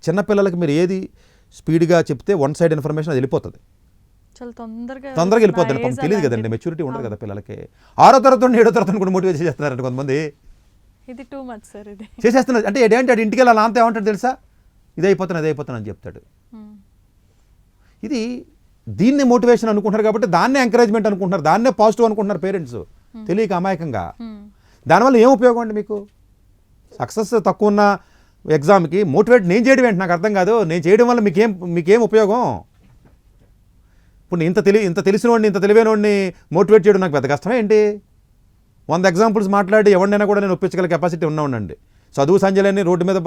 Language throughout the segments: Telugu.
చిన్నపిల్లలకి మీరు ఏది స్పీడ్గా చెప్తే వన్ సైడ్ ఇన్ఫర్మేషన్ అది వెళ్ళిపోతుంది, చాలా తొందరగా వెళ్ళిపోతుంది. పాపం తెలియదు కదండి, మెచ్యూరిటీ ఉండదు కదా పిల్లలకి. 6వ తరగతి 7వ తరగతి కూడా మోటివేట్ చేసేస్తున్నారండి కొంతమంది. ఇది టూ మచ్ సార్, ఇది చేసేస్తున్నారు అంటే ఏంటి, ఆడు ఇంటికి వెళ్ళాలి అంత ఏమంటాడు తెలుసా, ఇది అయిపోతాను అని చెప్తాడు. ఇది దీన్నే మోటివేషన్ అనుకుంటున్నారు కాబట్టి దాన్నే ఎంకరేజ్మెంట్ అనుకుంటున్నారు, దాన్నే పాజిటివ్ అనుకుంటున్నారు పేరెంట్స్ తెలియక అమాయకంగా. దానివల్ల ఏం ఉపయోగం అండి మీకు? సక్సెస్ తక్కువ ఉన్న ఎగ్జామ్కి మోటివేట్ నేను చేయడం ఏంటి నాకు అర్థం కాదు. నేను చేయడం వల్ల మీకేం ఉపయోగం? ఇప్పుడు ఇంత తెలిసిన వాడిని ఇంత తెలివైన వాడిని మోటివేట్ చేయడం నాకు పెద్ద కష్టమే ఏంటి? 100 ఎగ్జాంపుల్స్ మాట్లాడి ఎవరినైనా కూడా నేను ఒప్పించగల కెపాసిటీ ఉన్నానండి. చదువు సంజలని రోడ్డు మీద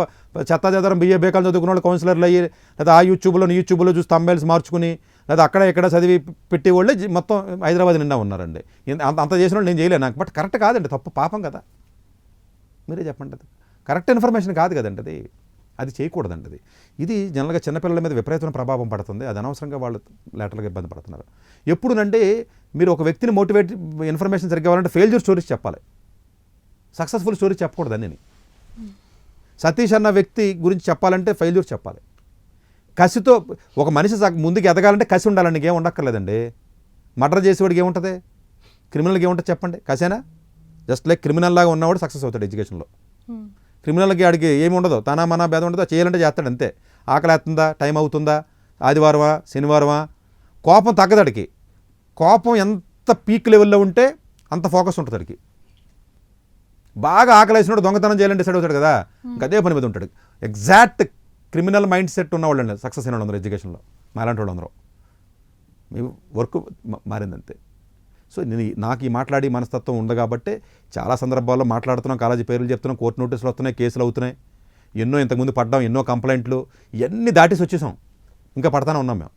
చెత్తా చెదరం బిఏ బేకాలు చదువుకున్న వాళ్ళు కౌన్సిలర్లు అయ్యి, లేదా ఆ యూట్యూబ్లో చూసి తంబైల్స్ మార్చుకుని, లేదా అక్కడ ఇక్కడ చదివి పెట్టి వాళ్ళే మొత్తం హైదరాబాద్ నిండా ఉన్నారండి. అంత చేసిన వాళ్ళు నేను చేయలేను నాకు. బట్ కరెక్ట్ కాదండి, తప్పు, పాపం కదా. మీరే చెప్పండి, అది కరెక్ట్ ఇన్ఫర్మేషన్ కాదు కదండి, అది చేయకూడదండి. ఇది జనరల్గా చిన్నపిల్లల మీద విపరీతమైన ప్రభావం పడుతుంది. అది అనవసరంగా వాళ్ళు లేటర్గా ఇబ్బంది పడుతున్నారు. ఎప్పుడునంటే మీరు ఒక వ్యక్తిని మోటివేట్ ఇన్ఫర్మేషన్ సరిగ్గా కావాలంటే ఫెయిల్యూర్ స్టోరీస్ చెప్పాలి, సక్సెస్ఫుల్ స్టోరీస్ చెప్పకూడదు. అన్నీ సతీష్ అన్న వ్యక్తి గురించి చెప్పాలంటే ఫెయిల్యూర్ చెప్పాలి. కసితో ఒక మనిషి ముందుకు ఎదగాలంటే కసి ఉండాలండి, ఏం ఉండక్కర్లేదండి. మర్డర్ చేసేవాడికి ఏముంటుంది, క్రిమినల్కి ఏముంటుంది చెప్పండి? కసేనా? జస్ట్ లైక్ క్రిమినల్ లాగా ఉన్నవాడు సక్సెస్ అవుతాడు ఎడ్యుకేషన్లో. క్రిమినల్కి ఆడికి ఏమి ఉండదు, తన మన భేదం ఉండదు, చేయాలంటే చేస్తాడు అంతే. ఆకలి వేస్తుందా, టైం అవుతుందా, ఆదివారమా శనివారమా, కోపం తగ్గదాడికి. కోపం ఎంత పీక్ లెవెల్లో ఉంటే అంత ఫోకస్ ఉంటుంది అడికి. బాగా ఆకలి వేసినోడు దొంగతనం చేయాలంటే డిసైడ్ అవుతాడు కదా, ఇంకా అదే పని మీద ఉంటాడు. ఎగ్జాక్ట్ క్రిమినల్ మైండ్ సెట్ ఉన్నవాళ్ళు అండి సక్సెస్ అయిన వాళ్ళందరూ ఎడ్యుకేషన్లో. మాలాంటి వాళ్ళందరూ మీ వర్క్ మారిందంతే. సో నాకు ఈ మాట్లాడి మనస్తత్వం ఉంది కాబట్టి చాలా సందర్భాల్లో మాట్లాడుతున్నాం, కాలేజీ పేర్లు చెప్తున్నాం, కోర్టు నోటీసులు వస్తున్నాయి, కేసులు అవుతున్నాయి, ఎన్నో ఇంతకుముందు పడ్డాం, ఎన్నో కంప్లైంట్లు, ఇవన్నీ దాటేసి వచ్చేసాం, ఇంకా పడతానే ఉన్నాం మేము.